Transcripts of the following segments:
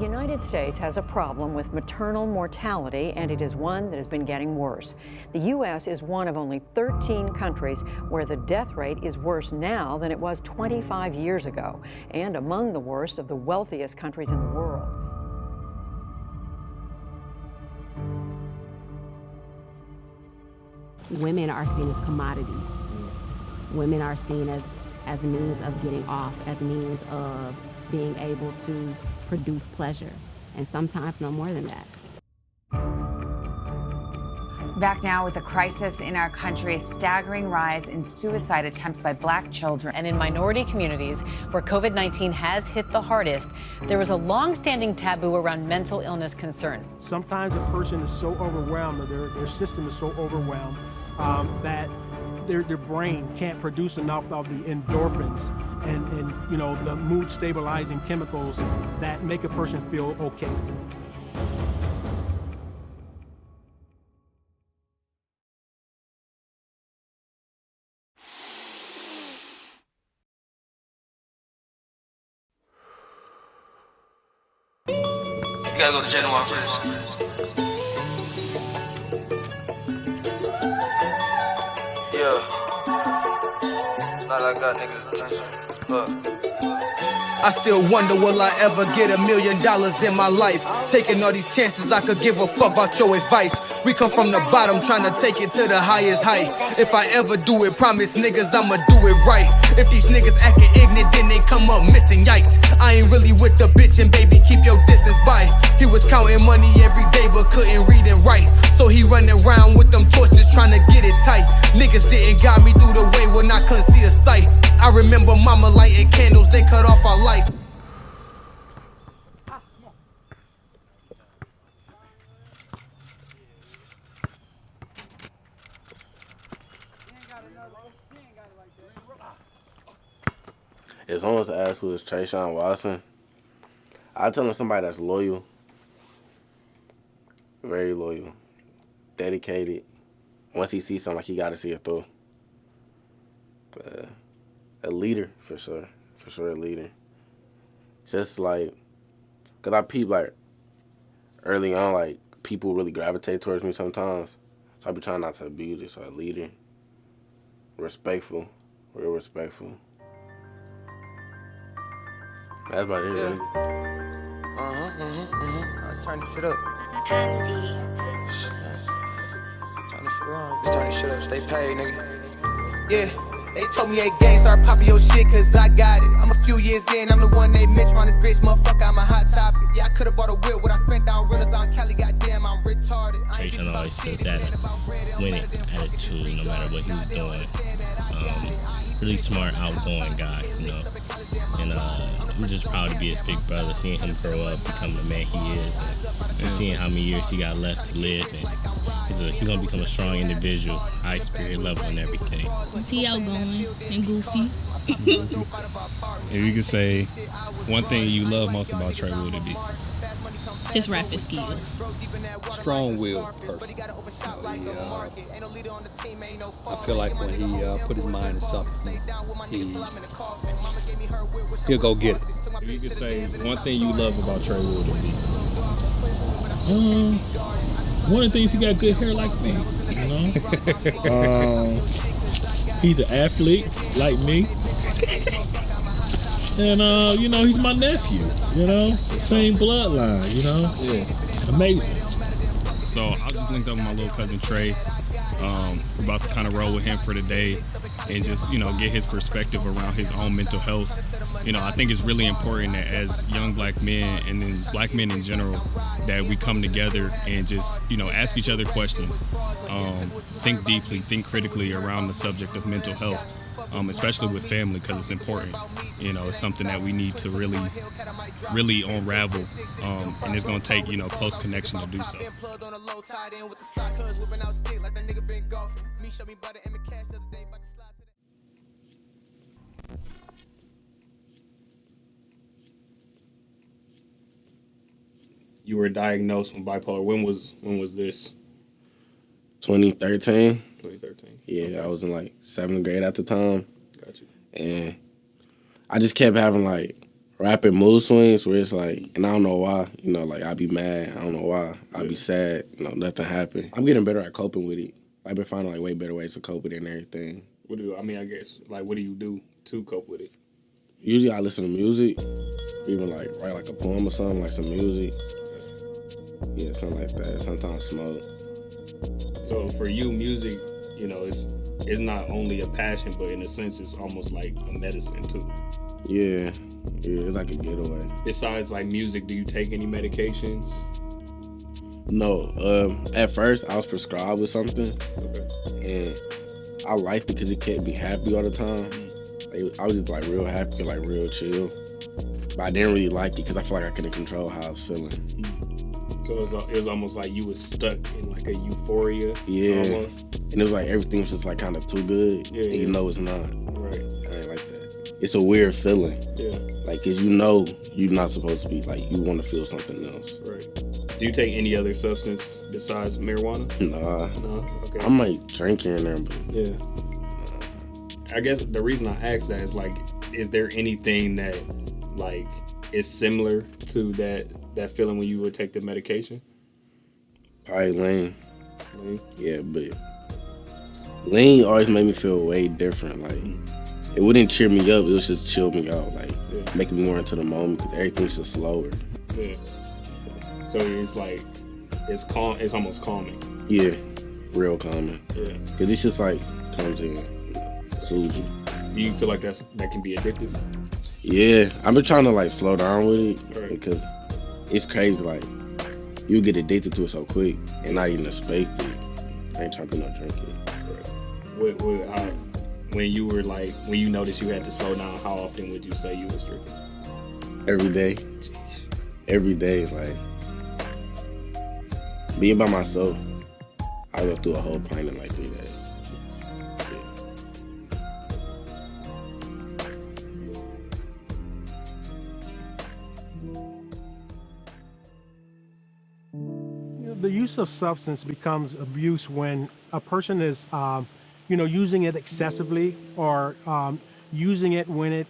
United States has a problem with maternal mortality, and it is one that has been getting worse. The U.S. is one of only 13 countries where the death rate is worse now than it was 25 years ago, and among the worst of the wealthiest countries in the world. Women are seen as commodities. Women are seen as a means of getting off, as a means of being able to produce pleasure, and sometimes no more than that. Back now with a crisis in our country, a staggering rise in suicide attempts by Black children. And in minority communities where COVID-19 has hit the hardest, there is a long-standing taboo around mental illness concerns. Sometimes a person is so overwhelmed, or their system is so overwhelmed that their brain can't produce enough of the endorphins and you know, the mood stabilizing chemicals that make a person feel okay. You gotta go to Genoa first. Yeah. Now that I got niggas' attention. Look. I still wonder, will I ever get $1 million in my life? Taking all these chances, I could give a fuck about your advice. We come from the bottom, trying to take it to the highest height. If I ever do it, promise niggas I'ma do it right. If these niggas acting ignorant, then they come up missing, yikes. I ain't really with the bitch, and baby, keep your distance by. He was counting money every day, but couldn't read and write. So he running around with them torches, trying to get it tight. Niggas didn't guide me through the way when I couldn't see a sight. I remember mama lighting candles, they cut off our lights. If someone was to ask who is Trayshawn Watson, I tell him somebody that's loyal, very loyal, dedicated. Once he sees something, like, he got to see it through. A leader, for sure a leader. Just like, cause I peep like early on, like people really gravitate towards me sometimes. So I be trying not to abuse it. So a leader, respectful, real respectful. That's about it, really. I turn this shit up. Turn this shit on. Just turn this shit up. Stay paid, nigga. Yeah. They told me, hey, gang, start popping your shit, cause I got it. I'm a few years in, I'm the one they mention on this bitch, motherfucker, I'm a hot topic. Yeah, I could've bought a whip, what I spent down rentals on Cali, goddamn, I'm retarded. Trayshawn always took that winning attitude, no matter what he was doing. Really smart, outgoing guy, you know. And I'm just proud to be his big brother, seeing him grow up, become the man he is, and seeing how many years he got left to live. And he's gonna become a strong individual, high spirit level and everything. He outgoing and goofy. If you could say one thing you love most about Trey, what would it be? His rapping skills. Strong-willed person. I feel like when he put his mind to something, he'll go get it. If you could say one thing you love about Trey, what would it be? One of the things, he got good hair like me, you know. He's an athlete like me. And, you know, he's my nephew, you know, same bloodline, you know, yeah, amazing. So I just linked up with my little cousin Trey, about to kind of roll with him for today and just, you know, get his perspective around his own mental health. You know, I think it's really important that as young black men and then black men in general, that we come together and just, you know, ask each other questions, think deeply, think critically around the subject of mental health. Especially with family, because it's important. You know, it's something that we need to really unravel, and it's going to take, you know, close connection to do so. You were diagnosed with bipolar. When was this? 2013. 2013. Yeah, okay. I was in like 7th grade at the time. Got you. And I just kept having like rapping mood swings where it's like, and I don't know why, you know, like I be mad, I don't know why, I be sad, you know, nothing happened. I'm getting better at coping with it. I've been finding like way better ways to cope with it and everything. What do you do to cope with it? Usually I listen to music, even like write like a poem or something, like some music. Yeah, something like that. Sometimes smoke. So for you, music, you know, it's not only a passion, but in a sense, it's almost like a medicine too. Yeah, it's like a getaway. Besides like music, do you take any medications? No, at first I was prescribed with something, and I liked it because it kept me happy all the time. Like, I was just like real happy, like real chill. But I didn't really like it because I feel like I couldn't control how I was feeling. So it was almost like you was stuck in like a euphoria. Yeah, almost. And it was like everything was just like kind of too good, and you know it's not. Right. I ain't like that. It's a weird feeling. Yeah. Like, cause you know you're not supposed to be like, you want to feel something else. Right. Do you take any other substance besides marijuana? Nah. No. Okay. I might drink here and there, but yeah. I guess the reason I ask that is like, is there anything that like is similar to that feeling when you would take the medication? Probably lean. Yeah, but lean always made me feel way different. Like, it wouldn't cheer me up, it would just chill me out, like making me more into the moment because everything's just slower. Yeah. So it's like, it's calm, it's almost calming. Yeah, real calming. Yeah. Because it's just like, comes in, soothes you. Do you feel like that can be addictive? Yeah, I've been trying to like slow down with it because it's crazy. Like, you get addicted to it so quick and not even expect it. I ain't trying to no drink it. When you noticed you had to slow down, how often would you say you was drinking? Every day. Jeez. Every day, like being by myself, I go through a whole pint in like 3 days. The use of substance becomes abuse when a person is, using it excessively or using it when it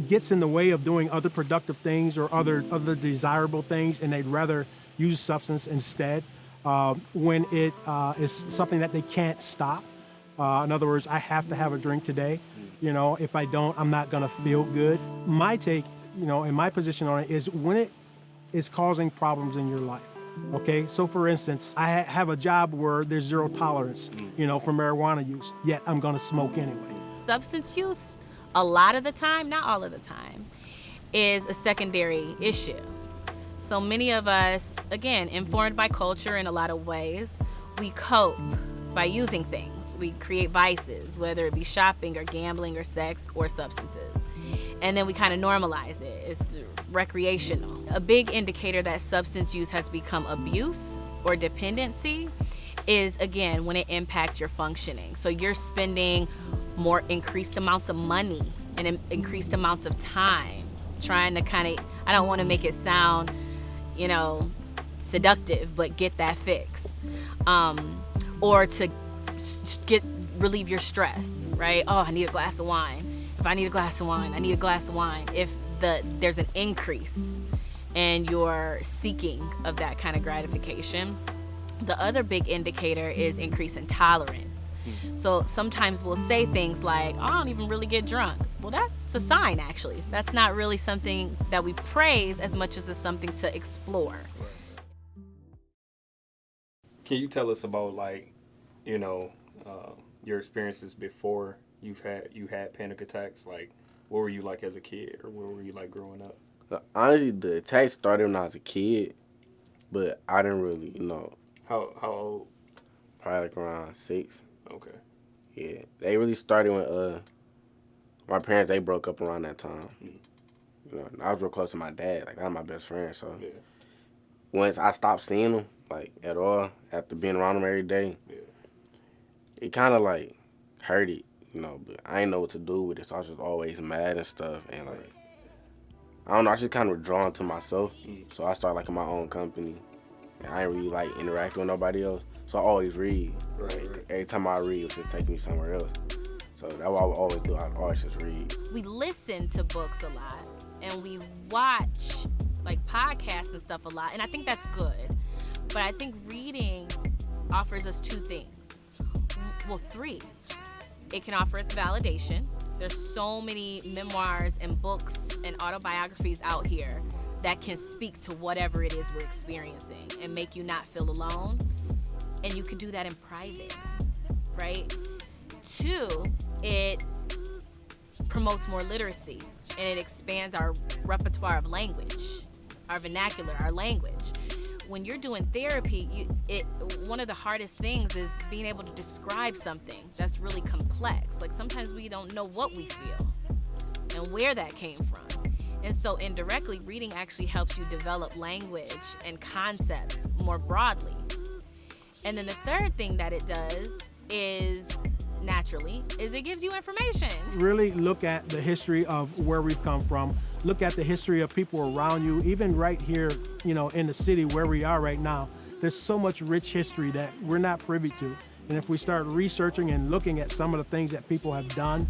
gets in the way of doing other productive things or other desirable things, and they'd rather use substance instead. When it is something that they can't stop. In other words, I have to have a drink today. You know, if I don't, I'm not gonna feel good. My take, and my position on it is when it is causing problems in your life. Okay, so for instance, I have a job where there's zero tolerance, for marijuana use, yet I'm gonna smoke anyway. Substance use, a lot of the time, not all of the time, is a secondary issue. So many of us, again, informed by culture in a lot of ways, we cope by using things. We create vices, whether it be shopping or gambling or sex or substances. And then we kind of normalize it. It's recreational. A big indicator that substance use has become abuse or dependency is, again, when it impacts your functioning. So you're spending more increased amounts of money and increased amounts of time trying to I don't want to make it sound, seductive, but get that fix. Or to relieve your stress, right? Oh, I need a glass of wine. If I need a glass of wine, I need a glass of wine. If there's an increase in your seeking of that kind of gratification. The other big indicator is increase in tolerance. So sometimes we'll say things like, oh, I don't even really get drunk. Well, that's a sign, actually. That's not really something that we praise as much as it's something to explore. Can you tell us about your experiences before you had panic attacks? Like, what were you like as a kid, or what were you like growing up? Honestly, the attacks started when I was a kid, but I didn't really, How old? Probably like around 6. Okay. Yeah, they really started when my parents, they broke up around that time. And I was real close to my dad, like that was my best friend. So once I stopped seeing him, like at all, after being around him every day, it kind of like hurt it, but I didn't know what to do with it. So I was just always mad and stuff, and like I don't know, I just kind of drawn to myself. So I started like in my own company, and I didn't really like interacting with nobody else. So I always read. Like, every time I read, it was just taking me somewhere else. So that's what I would always do. I'd always just read. We listen to books a lot, and we watch like podcasts and stuff a lot, and I think that's good. But I think reading offers us two things. Well, three. It can offer us validation. There's so many memoirs and books and autobiographies out here that can speak to whatever it is we're experiencing and make you not feel alone. And you can do that in private, right? Two, it promotes more literacy and it expands our repertoire of language, our vernacular, our language. When you're doing therapy, one of the hardest things is being able to describe something that's really complex. Like sometimes we don't know what we feel and where that came from. And so indirectly, reading actually helps you develop language and concepts more broadly. And then the third thing that it does is it gives you information. Really look at the history of where we've come from. Look at the history of people around you, even right here, in the city where we are right now. There's so much rich history that we're not privy to. And if we start researching and looking at some of the things that people have done,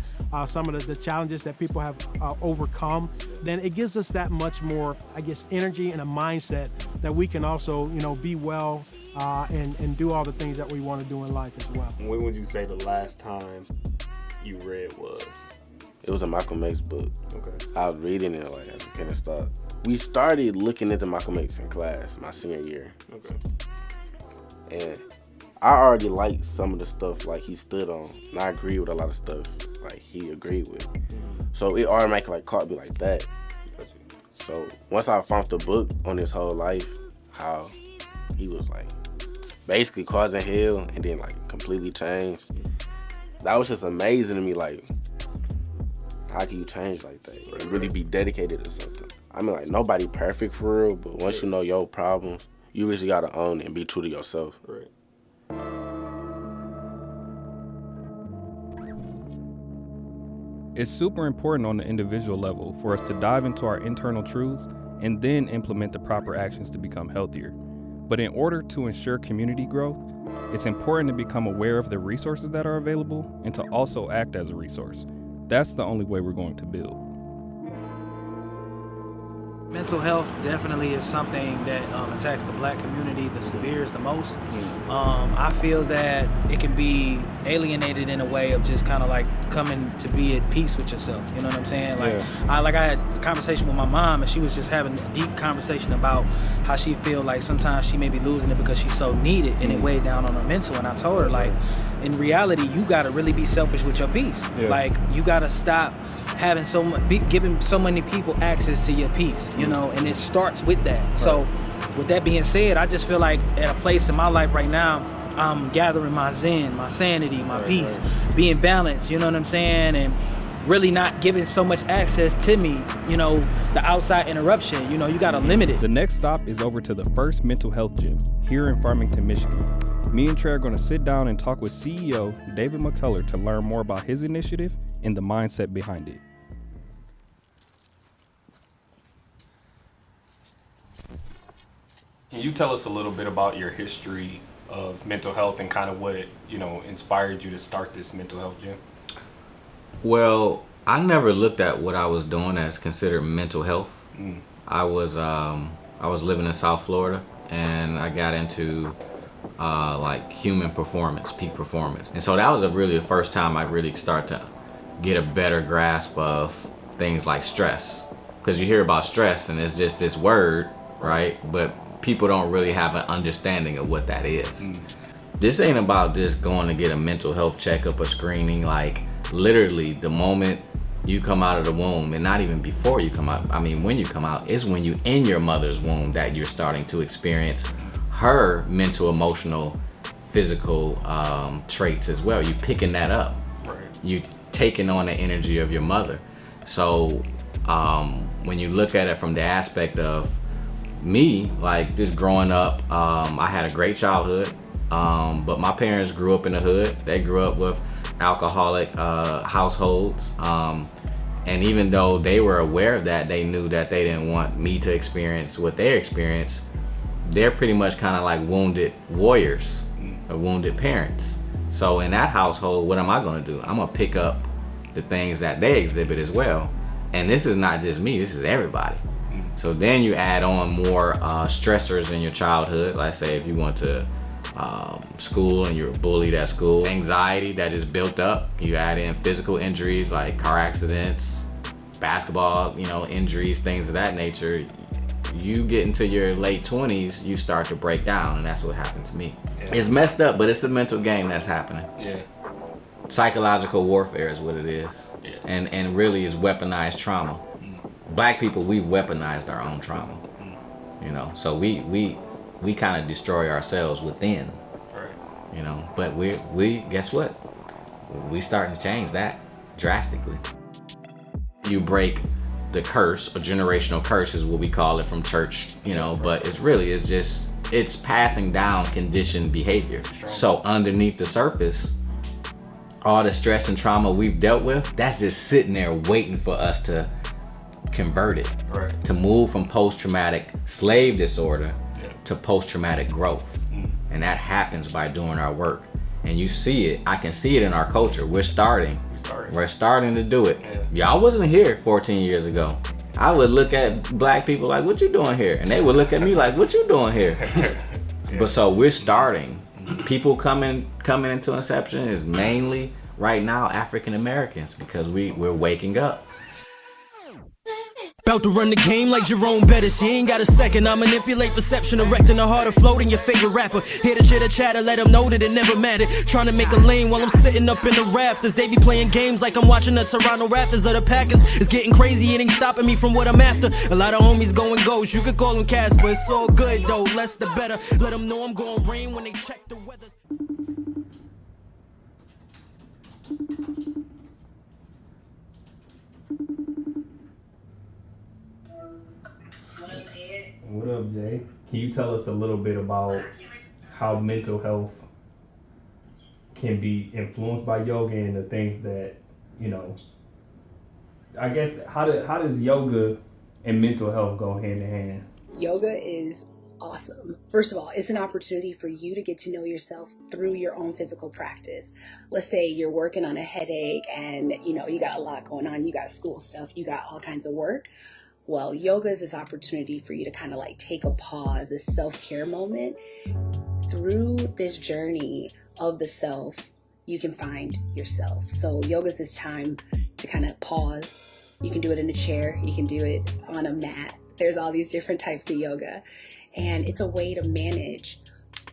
some of the challenges that people have overcome, then it gives us that much more, energy and a mindset that we can also, be well and do all the things that we want to do in life as well. When would you say the last time you read was? It was a Malcolm X book. Okay. I was reading it like as a kind of start. We started looking into Malcolm X in class my senior year. Okay. And I already liked some of the stuff like he stood on, and I agree with a lot of stuff like he agreed with. So it automatically caught me like that. So once I found the book on his whole life, how he was like basically causing hell and then like completely changed, that was just amazing to me. Like, how can you change like that and really be dedicated to something? I mean, like, nobody perfect for real, but once you know your problems, you really gotta own it and be true to yourself. Right. It's super important on the individual level for us to dive into our internal truths and then implement the proper actions to become healthier. But in order to ensure community growth, it's important to become aware of the resources that are available and to also act as a resource. That's the only way we're going to build. Mental health definitely is something that attacks the black community the severest, the most. I feel that it can be alienated in a way of just kind of like coming to be at peace with yourself. You know what I'm saying? Like, I had a conversation with my mom, and she was just having a deep conversation about how she feel like sometimes she may be losing it because she's so needed and it weighed down on her mental. And I told her, like, in reality, you got to really be selfish with your peace. Like, you got to stop having giving so many people access to your peace, and it starts with that. So with that being said, I just feel like at a place in my life right now, I'm gathering my zen, my sanity, my peace, being balanced, you know what I'm saying? And really not giving so much access to me, the outside interruption, you gotta limit it. The next stop is over to the First Mental Health Gym here in Farmington, Michigan. Me and Trey are gonna sit down and talk with CEO David McCullough to learn more about his initiative and the mindset behind it. Can you tell us a little bit about your history of mental health and kind of what, inspired you to start this mental health gym? Well, I never looked at what I was doing as considered mental health. I was living in South Florida, and I got into like human performance, peak performance. And so that was really the first time I really started to get a better grasp of things like stress. Because you hear about stress and it's just this word, right? But people don't really have an understanding of what that is. This ain't about just going to get a mental health checkup or screening. Like, literally the moment you come out of the womb, and not even before you come out, I mean when you come out, is when you in your mother's womb that you're starting to experience her mental, emotional, physical traits as well. You picking that up. You taking on the energy of your mother. So when you look at it from the aspect of me, like just growing up, I had a great childhood, but my parents grew up in the hood. They grew up with alcoholic households, and even though they were aware of that, they knew that they didn't want me to experience what they experienced. They're pretty much kind of like wounded warriors or wounded parents. So in that household, what am I going to do? I'm going to pick up the things that they exhibit as well, And this is not just me, this is everybody. So then you add on more stressors in your childhood. Like say if you went to school and you're bullied at school, anxiety that is built up. You add in physical injuries like car accidents, basketball, injuries, things of that nature. You get into your late 20s, you start to break down, and that's what happened to me. Yeah. It's messed up, but it's a mental game that's happening. Yeah. Psychological warfare is what it is. Yeah. And really is weaponized trauma. Black people, we've weaponized our own trauma. So we kind of destroy ourselves within. Right. But we guess what? We starting to change that drastically. You break the curse, a generational curse is what we call it from church, but it's passing down conditioned behavior. So underneath the surface, all the stress and trauma we've dealt with, that's just sitting there waiting for us to convert it, right. To move from post-traumatic slave disorder to post-traumatic growth. And that happens by doing our work. And you see it, I can see it in our culture. We're starting to do it. Yeah. Y'all wasn't here 14 years ago. I would look at black people like, what you doing here? And they would look at me like, what you doing here? But so we're starting. People coming into Inception is mainly right now African Americans because we're waking up. About to run the game like Jerome Bettis. He ain't got a second. I manipulate perception, erecting a harder float in your favorite rapper. Hear the chitter chatter, let them know that it never mattered. Trying to make a lane while I'm sitting up in the rafters. They be playing games like I'm watching the Toronto Raptors or the Packers. It's getting crazy, it ain't stopping me from what I'm after. A lot of homies going ghost, you could call them Casper. It's all good though, less the better. Let them know I'm going rain when they check the weather. What up, Jay? Can you tell us a little bit about how mental health can be influenced by yoga and the things that, I guess, how does yoga and mental health go hand in hand? Yoga is awesome. First of all, it's an opportunity for you to get to know yourself through your own physical practice. Let's say you're working on a headache and, you got a lot going on. You got school stuff, you got all kinds of work. Well, yoga is this opportunity for you to kind of like take a pause, this self-care moment. Through this journey of the self, you can find yourself. So yoga is this time to kind of pause. You can do it in a chair. You can do it on a mat. There's all these different types of yoga. And it's a way to manage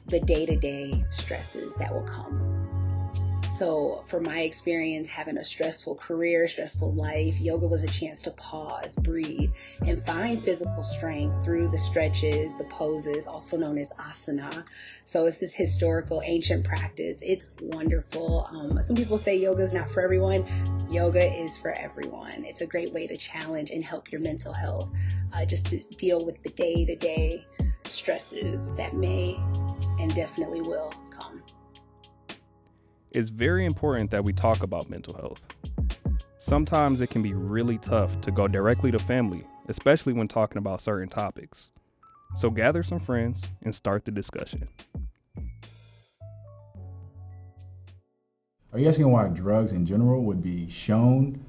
the day-to-day stresses that will come. So for my experience, having a stressful career, stressful life, yoga was a chance to pause, breathe, and find physical strength through the stretches, the poses, also known as asana. So it's this historical, ancient practice. It's wonderful. Some people say yoga is not for everyone. Yoga is for everyone. It's a great way to challenge and help your mental health, just to deal with the day-to-day stresses that may and definitely will come. It's very important that we talk about mental health. Sometimes it can be really tough to go directly to family, especially when talking about certain topics. So gather some friends and start the discussion. Are you asking why drugs in general would be shown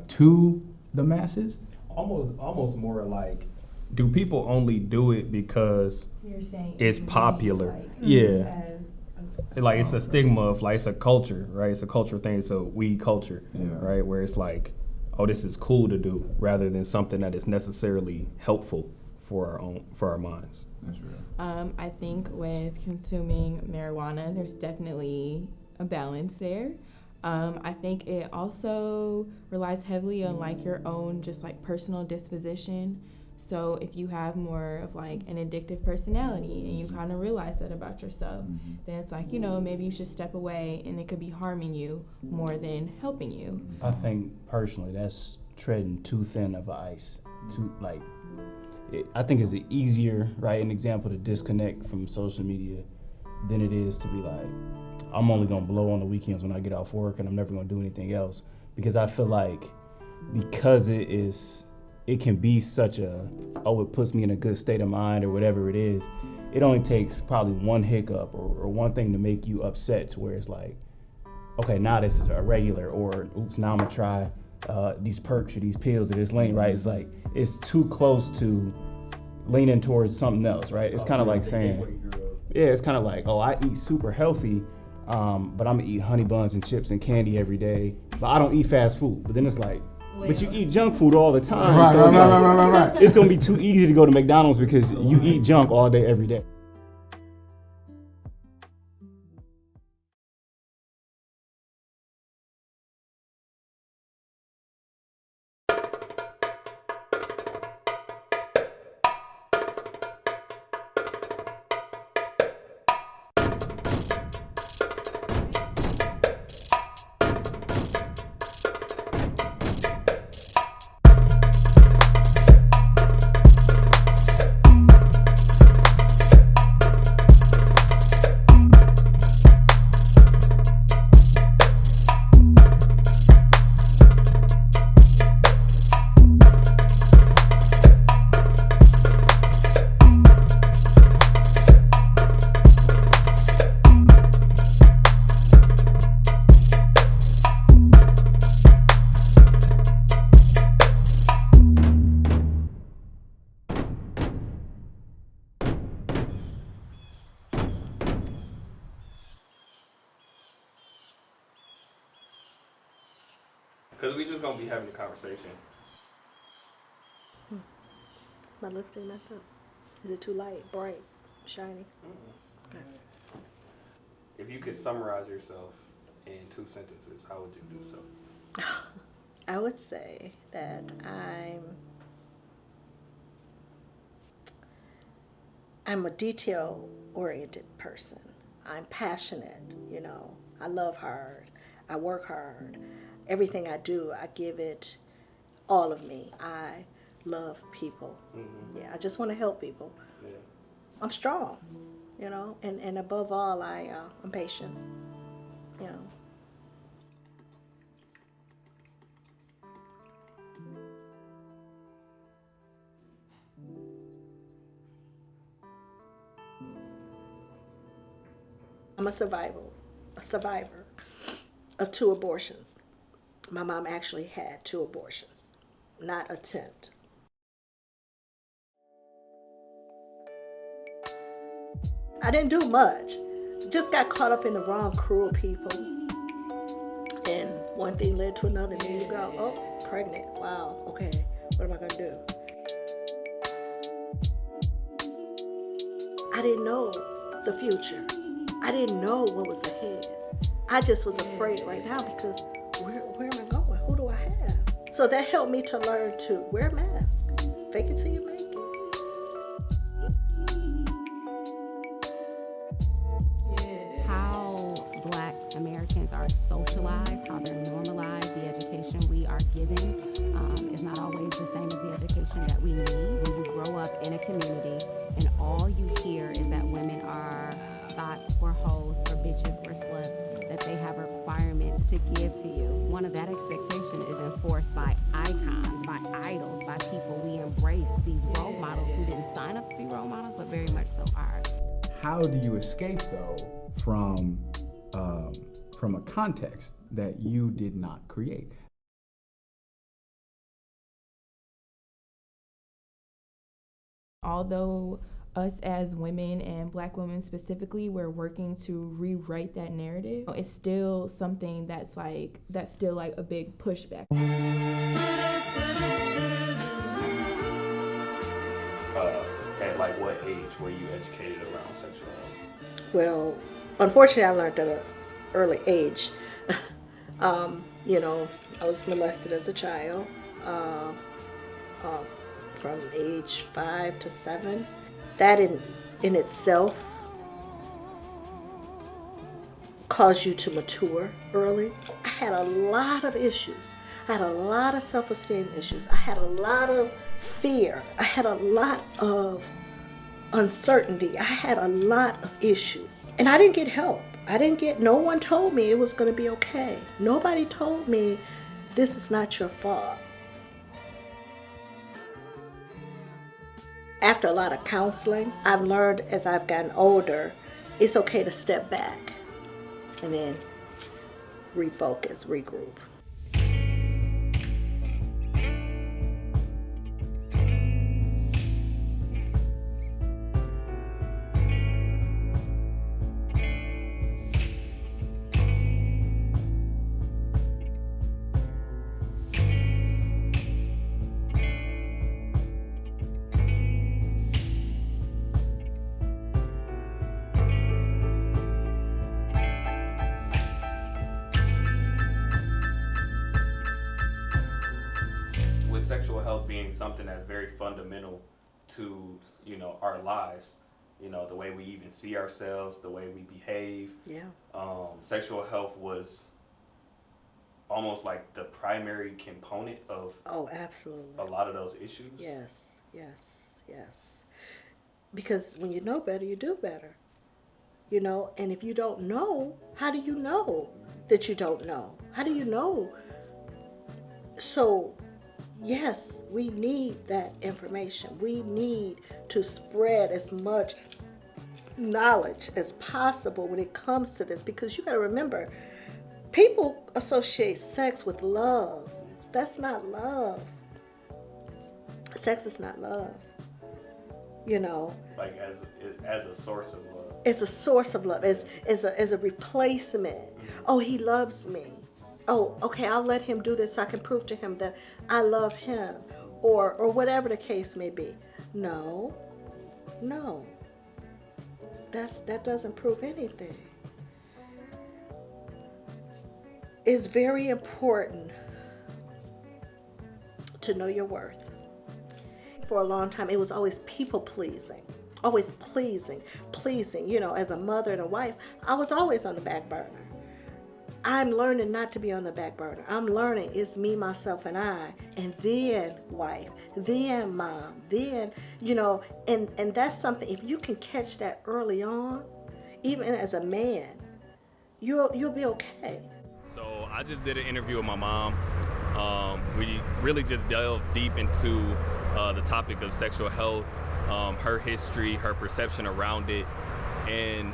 to the masses? Almost more like, do people only do it because it's popular? Like it's a stigma of like it's a culture, right? It's a cultural thing. It's a weed culture, right? Where it's like, oh, this is cool to do, rather than something that is necessarily helpful for our minds. That's real. I think with consuming marijuana, there's definitely a balance there. I think it also relies heavily on like your own just like personal disposition. So if you have more of like an addictive personality and you kind of realize that about yourself, then it's like, maybe you should step away, and it could be harming you more than helping you. I think personally that's treading too thin of ice. I think it's an easier, an example to disconnect from social media than it is to be like, I'm only gonna blow on the weekends when I get off work and I'm never gonna do anything else. Because I feel like because it can be such it puts me in a good state of mind or whatever it is. It only takes probably one hiccup or one thing to make you upset to where it's like, okay, now this is a regular, or oops, now I'm gonna try these perks or these pills or this lean, right? It's like, it's too close to leaning towards something else, right? It's kind of like saying, yeah, it's kind of like, oh, I eat super healthy, but I'm gonna eat honey buns and chips and candy every day, but I don't eat fast food. But then it's like, but you eat junk food all the time. Right, so right. It's gonna be too easy to go to McDonald's because you eat junk all day, every day. Because we just gonna be having a conversation. My lipstick messed up. Is it too light, bright, shiny? Okay. If you could summarize yourself in 2 sentences, how would you do so? I would say that I'm a detail-oriented person. I'm passionate, you know. I love hard. I work hard. Everything I do, I give it all of me. I love people. Mm-hmm. Yeah, I just want to help people. Yeah. I'm strong, you know, and above all, I'm patient, you know. I'm a survivor of 2 abortions. My mom actually had 2 abortions, not attempt. I didn't do much. Just got caught up in the wrong, cruel people. And one thing led to another. There you go. Oh, pregnant. Wow. Okay. What am I going to do? I didn't know the future. I didn't know what was ahead. I just was afraid right now because where am I going? Who do I have? So that helped me to learn to wear a mask. Fake it till you make it. How Black Americans are socialized, how they're normalized, the education we are given is not always the same as the education that we need. When you grow up in a community and all you hear is that women are thoughts for hoes, for bitches, for sluts, that they have requirements to give to you. One of that expectation is enforced by icons, by idols, by people we embrace, these role models who didn't sign up to be role models, but very much so are. How do you escape, though, from a context that you did not create? Although us as women and Black women specifically, we're working to rewrite that narrative, it's still something that's still like a big pushback. At like what age were you educated around sexuality? Well, unfortunately, I learned at an early age. You know, I was molested as a child from age 5 to 7. That in itself caused you to mature early. I had a lot of issues. I had a lot of self-esteem issues. I had a lot of fear. I had a lot of uncertainty. I had a lot of issues. And I didn't get help. No one told me it was going to be okay. Nobody told me this is not your fault. After a lot of counseling, I've learned as I've gotten older, it's okay to step back and then refocus, regroup. sexual health being something that's very fundamental to, you know, our lives, you know, the way we even see ourselves, the way we behave. Yeah. Sexual health was almost like the primary component of absolutely a lot of those issues. Yes, yes, yes. Because when you know better, you do better. You know, and if you don't know, how do you know that you don't know? How do you know? So, yes, we need that information. We need to spread as much knowledge as possible when it comes to this, because you got to remember, people associate sex with love. That's not love. Sex is not love. You know, like as a source of love. It's a source of love. As a replacement. Oh, he loves me. Oh, okay, I'll let him do this so I can prove to him that I love him, or whatever the case may be. No. That doesn't prove anything. It's very important to know your worth. For a long time, it was always people pleasing, always pleasing. You know, as a mother and a wife, I was always on the back burner. I'm learning not to be on the back burner. I'm learning it's me, myself, and I, and then wife, then mom, then, you know, and that's something, if you can catch that early on, even as a man, you'll be okay. So I just did an interview with my mom. We really just delved deep into the topic of sexual health, her history, her perception around it. And,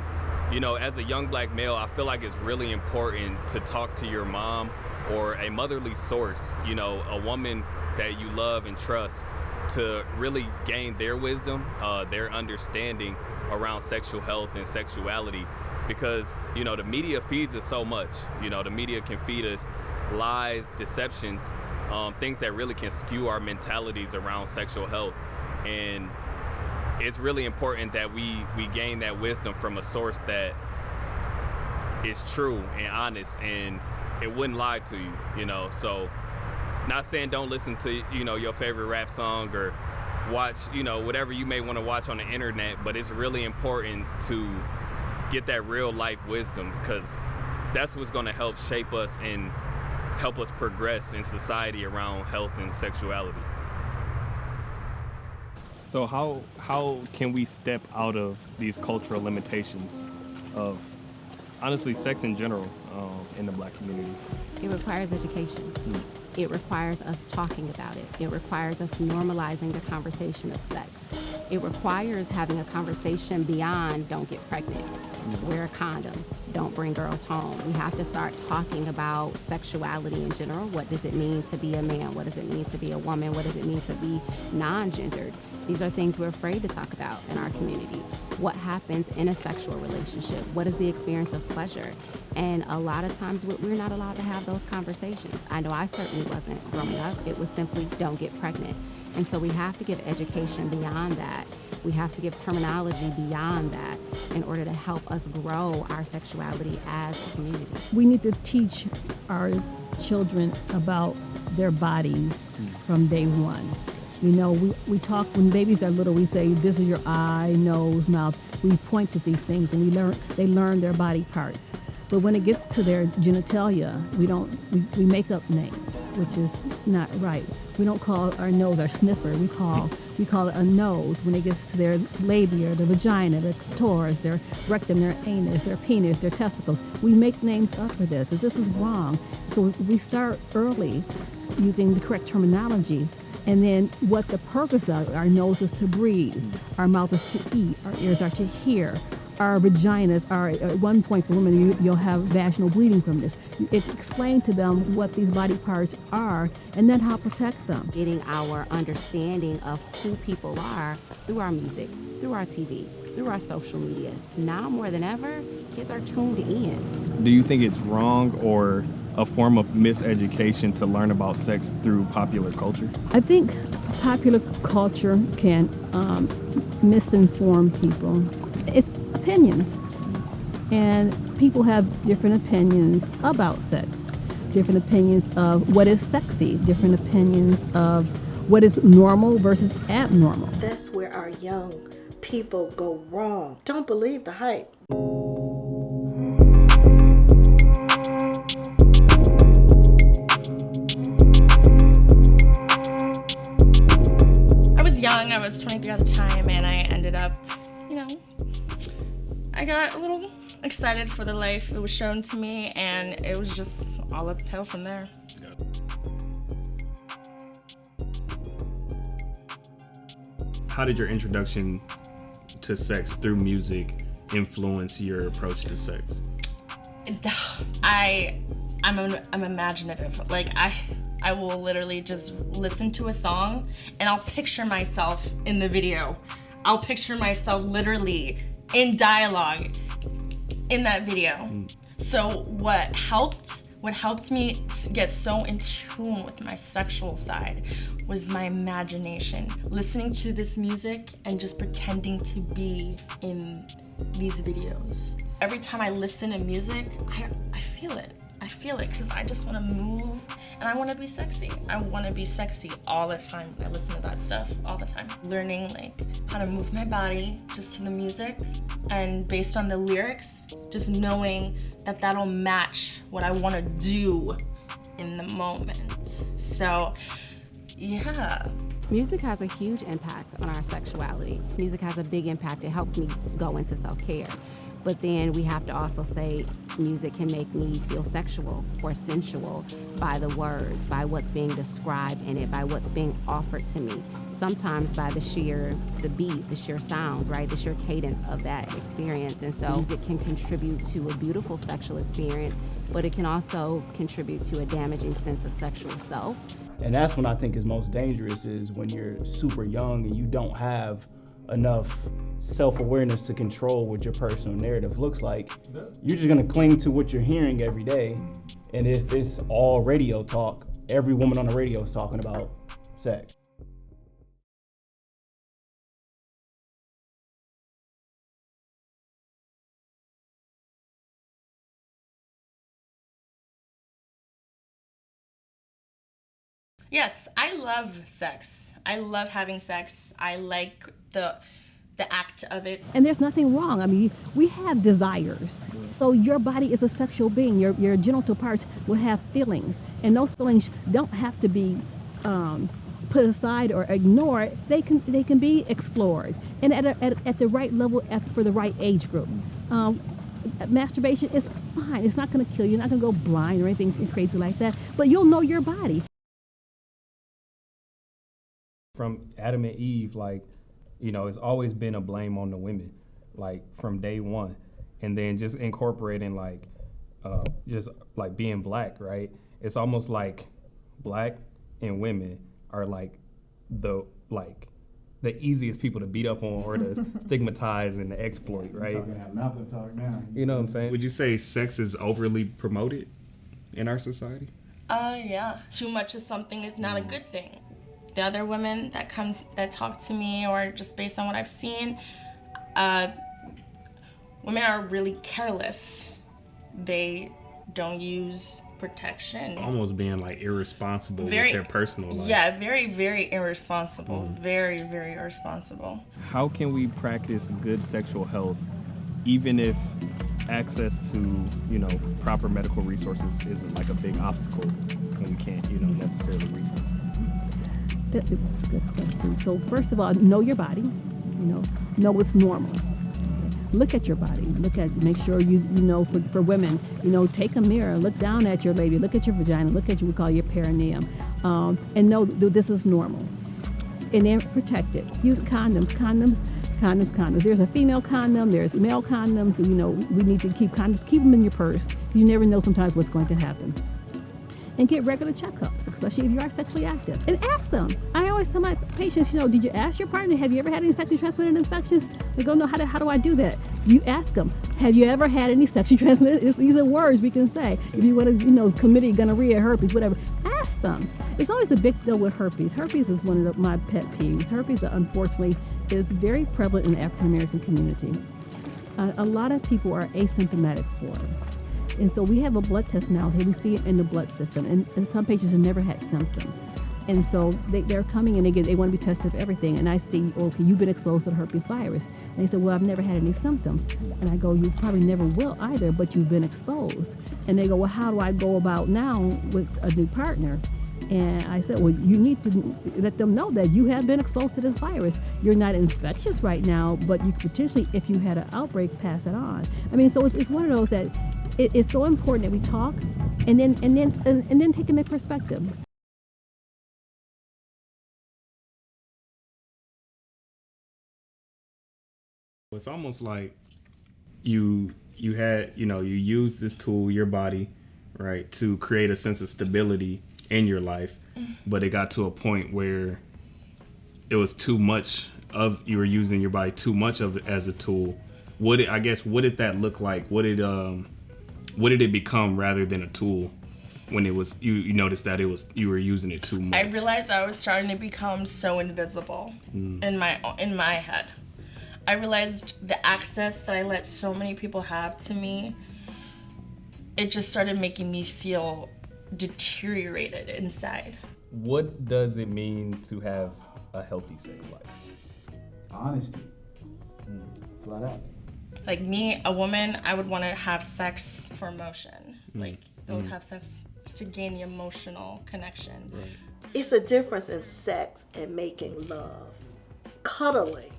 you know, as a young black male, I feel like it's really important to talk to your mom or a motherly source, you know, a woman that you love and trust, to really gain their wisdom, their understanding around sexual health and sexuality. Because, you know, the media feeds us so much. You know, the media can feed us lies, deceptions, things that really can skew our mentalities around sexual health. And it's really important that we gain that wisdom from a source that is true and honest, and it wouldn't lie to you, you know. So not saying don't listen to, you know, your favorite rap song or watch, you know, whatever you may want to watch on the internet, but it's really important to get that real life wisdom, because that's what's going to help shape us and help us progress in society around health and sexuality. So how can we step out of these cultural limitations of, honestly, sex in general in the black community? It requires education. It requires us talking about it. It requires us normalizing the conversation of sex. It requires having a conversation beyond don't get pregnant, wear a condom, don't bring girls home. We have to start talking about sexuality in general. What does it mean to be a man? What does it mean to be a woman? What does it mean to be non-gendered? These are things we're afraid to talk about in our community. What happens in a sexual relationship? What is the experience of pleasure? And a lot of times we're not allowed to have those conversations. I know I certainly wasn't growing up. It was simply don't get pregnant. And so we have to give education beyond that. We have to give terminology beyond that in order to help us grow our sexuality as a community. We need to teach our children about their bodies from day one. You know, we talk, when babies are little, we say, this is your eye, nose, mouth. We point to these things and they learn their body parts. But when it gets to their genitalia, we make up names, which is not right. We don't call our nose our sniffer. We call it a nose. When it gets to their labia, their vagina, their clitoris, their rectum, their anus, their penis, their testicles, we make names up for this. This is wrong. So we start early using the correct terminology. And then what the purpose of our nose is to breathe, our mouth is to eat, our ears are to hear, our vaginas are, at one point for women, you'll have vaginal bleeding from this. Explain to them what these body parts are and then how to protect them. Getting our understanding of who people are through our music, through our TV, through our social media. Now more than ever, kids are tuned in. Do you think it's wrong or a form of miseducation to learn about sex through popular culture? I think popular culture can misinform people. It's opinions, and people have different opinions about sex, different opinions of what is sexy, different opinions of what is normal versus abnormal. That's where our young people go wrong. Don't believe the hype. I was young, I was 23 at the time, and I ended up, I got a little excited for the life it was shown to me, and it was just all uphill from there. How did your introduction to sex through music influence your approach to sex? I'm imaginative. Like I will literally just listen to a song and I'll picture myself in the video. I'll picture myself literally in dialogue in that video. So what helped me get so in tune with my sexual side was my imagination. Listening to this music and just pretending to be in these videos. Every time I listen to music, I feel it. I feel it because I just want to move and I want to be sexy. I want to be sexy all the time. I listen to that stuff all the time. Learning like how to move my body just to the music, and based on the lyrics, just knowing that that'll match what I want to do in the moment. So, yeah. Music has a huge impact on our sexuality. Music has a big impact. It helps me go into self-care. But then we have to also say music can make me feel sexual or sensual by the words, by what's being described in it, by what's being offered to me. Sometimes by the beat, the sheer sounds, right? The sheer cadence of that experience. And so music can contribute to a beautiful sexual experience, but it can also contribute to a damaging sense of sexual self. And that's when I think is most dangerous, is when you're super young and you don't have enough self-awareness to control what your personal narrative looks like. You're just gonna cling to what you're hearing every day. And if it's all radio talk, every woman on the radio is talking about sex. Yes, I love sex. I love having sex. I like the act of it. And there's nothing wrong. I mean, we have desires. So your body is a sexual being. Your genital parts will have feelings. And those feelings don't have to be put aside or ignored. They can be explored. And at the right level, for the right age group. Masturbation is fine. It's not going to kill you. You're not going to go blind or anything crazy like that. But you'll know your body. From Adam and Eve, it's always been a blame on the women, from day one. And then just incorporating being black, right? It's almost like black and women are the easiest people to beat up on or to stigmatize and to exploit, right? Talking out Malcolm talk now. You know what I'm saying? Would you say sex is overly promoted in our society? Yeah. Too much of something is not a good thing. The other women that talk to me, or just based on what I've seen, women are really careless. They don't use protection. Almost being irresponsible with their personal life. Yeah, very, very irresponsible. Very, very irresponsible. How can we practice good sexual health even if access to, proper medical resources isn't a big obstacle and we can't, necessarily reach them? That's a good question. So first of all, know your body. Know what's normal. Look at your body. Make sure you know. For women, take a mirror, look down at your labia, look at your vagina, look at what we call your perineum, and know that this is normal. And then protect it. Use condoms. There's a female condom. There's male condoms. We need to keep condoms. Keep them in your purse. You never know sometimes what's going to happen. And get regular checkups, especially if you are sexually active. And ask them. I always tell my patients, did you ask your partner, have you ever had any sexually transmitted infections? They go, no, how do I do that? You ask them, have you ever had any sexually transmitted? These are words we can say. If you want to, chlamydia, gonorrhea, herpes, whatever, ask them. It's always a big deal with herpes. Herpes is one of my pet peeves. Herpes, unfortunately, is very prevalent in the African American community. A lot of people are asymptomatic for it. And so we have a blood test now, so we see it in the blood system. And some patients have never had symptoms. And so they're coming and they want to be tested for everything. And I see, okay, you've been exposed to the herpes virus. And they said, well, I've never had any symptoms. And I go, you probably never will either, but you've been exposed. And they go, well, how do I go about now with a new partner? And I said, well, you need to let them know that you have been exposed to this virus. You're not infectious right now, but you could potentially, if you had an outbreak, pass it on. I mean, so it's one of those that it's so important that we talk and then taking their perspective. It's almost like you use this tool, your body, right, to create a sense of stability in your life, but it got to a point where it was too much of, you were using your body too much of it as a tool. What did that look like? What did it become rather than a tool when it was you noticed that you were using it too much? I realized I was starting to become so invisible in my head. I realized the access that I let so many people have to me, it just started making me feel deteriorated inside. What does it mean to have a healthy sex life? Honesty. Flat out. Like me, a woman, I would want to have sex for emotion. Like, they would have sex to gain the emotional connection. Right. It's a difference in sex and making love. Cuddling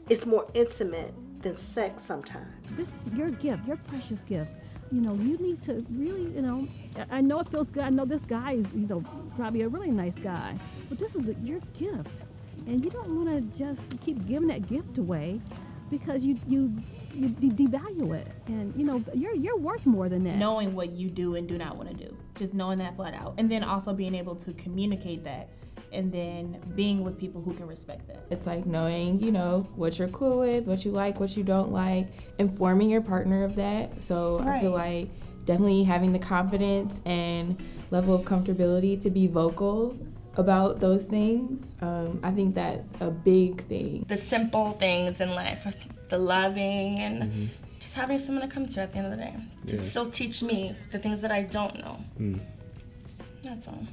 is more intimate than sex sometimes. This is your gift, your precious gift. You need to really, I know it feels good. I know this guy is, probably a really nice guy, but this is your gift. And you don't want to just keep giving that gift away because you devalue it. And, you're worth more than that. Knowing what you do and do not want to do. Just knowing that flat out. And then also being able to communicate that. And then being with people who can respect that. It's like knowing, what you're cool with, what you like, what you don't like, informing your partner of that. So Right. I feel like definitely having the confidence and level of comfortability to be vocal about those things. I think that's a big thing. The simple things in life, the loving and just having someone to come to at the end of the day. To still teach me the things that I don't know. That's all.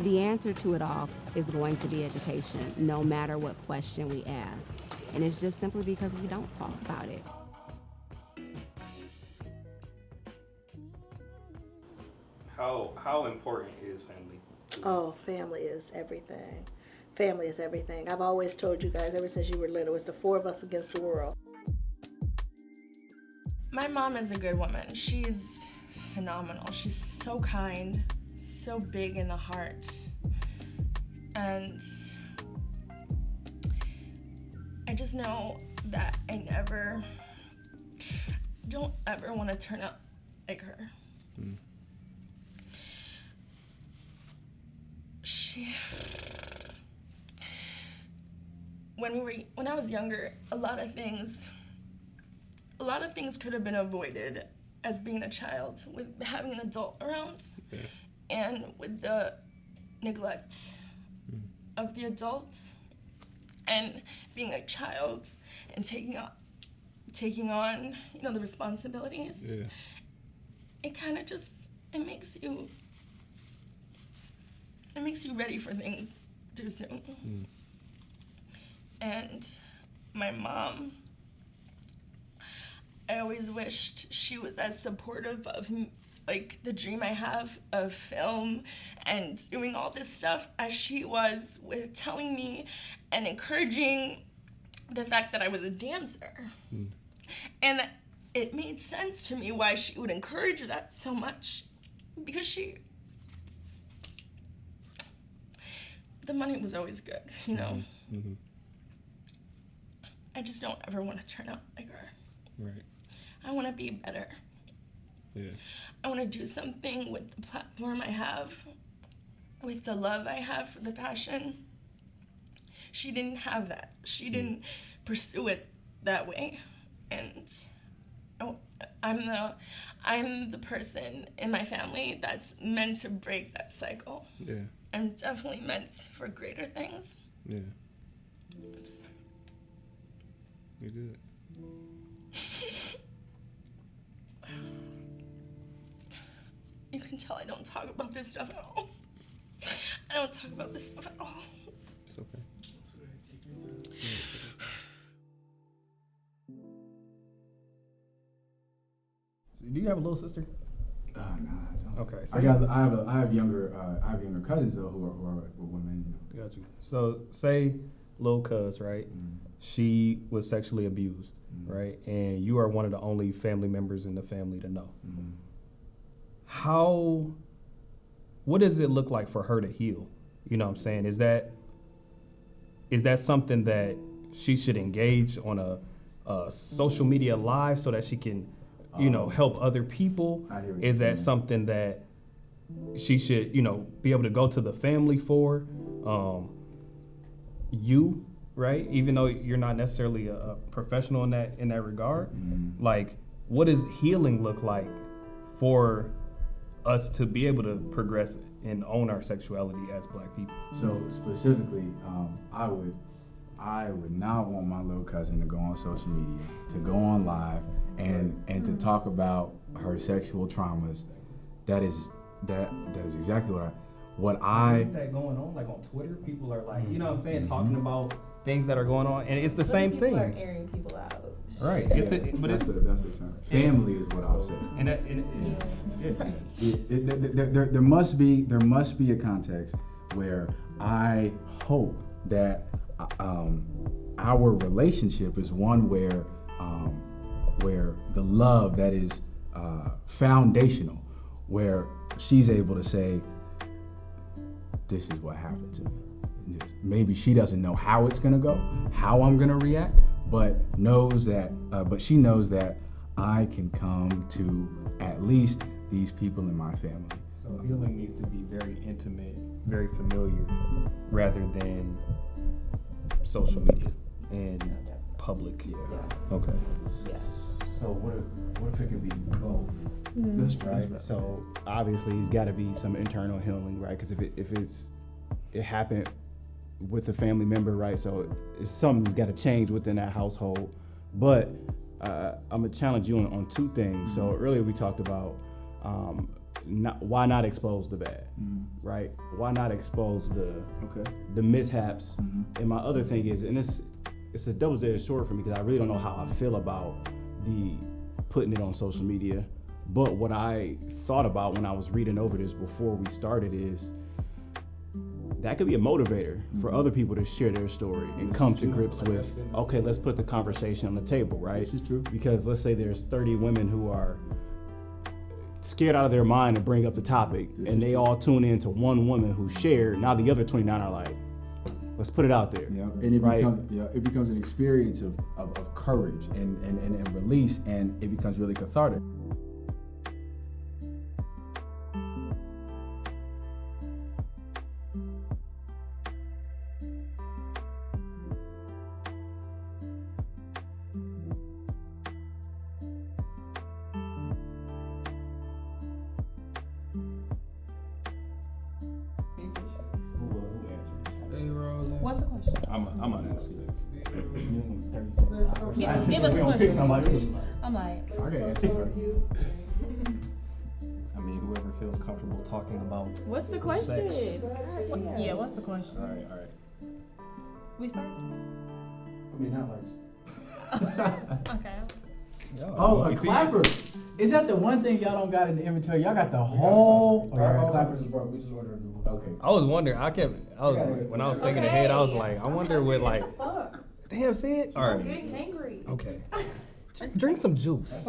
The answer to it all is going to be education, no matter what question we ask. And it's just simply because we don't talk about it. How important is family? Oh, family is everything. Family is everything. I've always told you guys ever since you were little, it's the four of us against the world. My mom is a good woman. She's phenomenal. She's so kind, so big in the heart. And I just know that I don't ever want to turn out like her. When I was younger, a lot of things could have been avoided as being a child with having an adult around and with the neglect of the adult and being a child and taking on the responsibilities. It kind of just it makes you ready for things too soon. And my mom, I always wished she was as supportive of like the dream I have of film and doing all this stuff as she was with telling me and encouraging the fact that I was a dancer. And it made sense to me why she would encourage that so much, because the money was always good, I just don't ever want to turn out like her. Right. I want to be better. I want to do something with the platform I have, with the love I have for the passion. She didn't have that. She didn't pursue it that way. And I'm the person in my family that's meant to break that cycle. I'm definitely meant for greater things. Oops. You're good. You can tell I don't talk about this stuff at all. I don't talk about this stuff at all. It's okay. Do you have a little sister? No, I don't. Okay. So I have younger cousins though who are women. You know. Got you. So say Lil Cuz, right? She was sexually abused, right? And you are one of the only family members in the family to know. What does it look like for her to heal? You know what I'm saying? Is that something that she should engage on a social media live so that she can, help other people? Is that something that she should, be able to go to the family for? Right? Even though you're not necessarily a professional in that regard, like, what does healing look like for us to be able to progress and own our sexuality as Black people? So specifically, I would not want my little cousin to go on social media, to go on live, and to talk about her sexual traumas. That is exactly what I. Isn't that going on? Like on Twitter, people are like, you know what I'm saying, talking about things that are going on, and it's the same thing. People are airing people out. Right. That's the term. Family is what I'll say. There must be a context where I hope that our relationship is one where the love that is foundational, where she's able to say, this is what happened to me. Maybe she doesn't know how it's gonna go, how I'm gonna react, but she knows that I can come to at least these people in my family. So healing needs to be very intimate, very familiar, rather than social media and public. Yeah. Okay. So what if it could be both? That's right. So obviously, it's got to be some internal healing, right? Because if it happened with a family member, right? So something's got to change within that household. But I'm gonna challenge you on two things. So earlier we talked about why not expose the bad, right? Why not expose the mishaps? And my other thing is, and it's a double-edged sword for me because I really don't know how I feel about the putting it on social media. But what I thought about when I was reading over this before we started is that could be a motivator for other people to share their story and come to grips with, okay, let's put the conversation on the table, right? This is true. Because let's say there's 30 women who are scared out of their mind to bring up the topic, and they all tune in to one woman who shared. Now the other 29 are like, let's put it out there. Yeah, and it becomes an experience of courage and release, and it becomes really cathartic. What's the question? I'm gonna ask you Give us a question. I'm like, I mean, whoever feels comfortable talking about. What's the question? Yeah, what's the question? All right. We start? I mean, not like. Okay. Oh, a clapper. Is that the one thing y'all don't got in the inventory? Y'all got the whole. Our clappers is broke. We just ordered a new one. Okay. I was wondering. When I was thinking ahead, I was like, I wonder what like. Damn, see it? All right. I'm getting hangry. Okay. Drink some juice.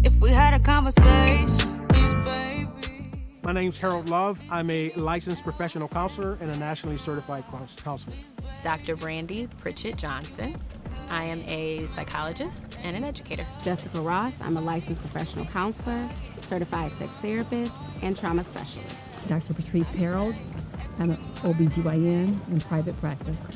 If we had a conversation, baby. My name's Harold Love. I'm a licensed professional counselor and a nationally certified counselor. Dr. Brandy Pritchett Johnson. I am a psychologist and an educator. Jessica Ross. I'm a licensed professional counselor, certified sex therapist, and trauma specialist. Dr. Patrice Harold. I'm an OBGYN in private practice.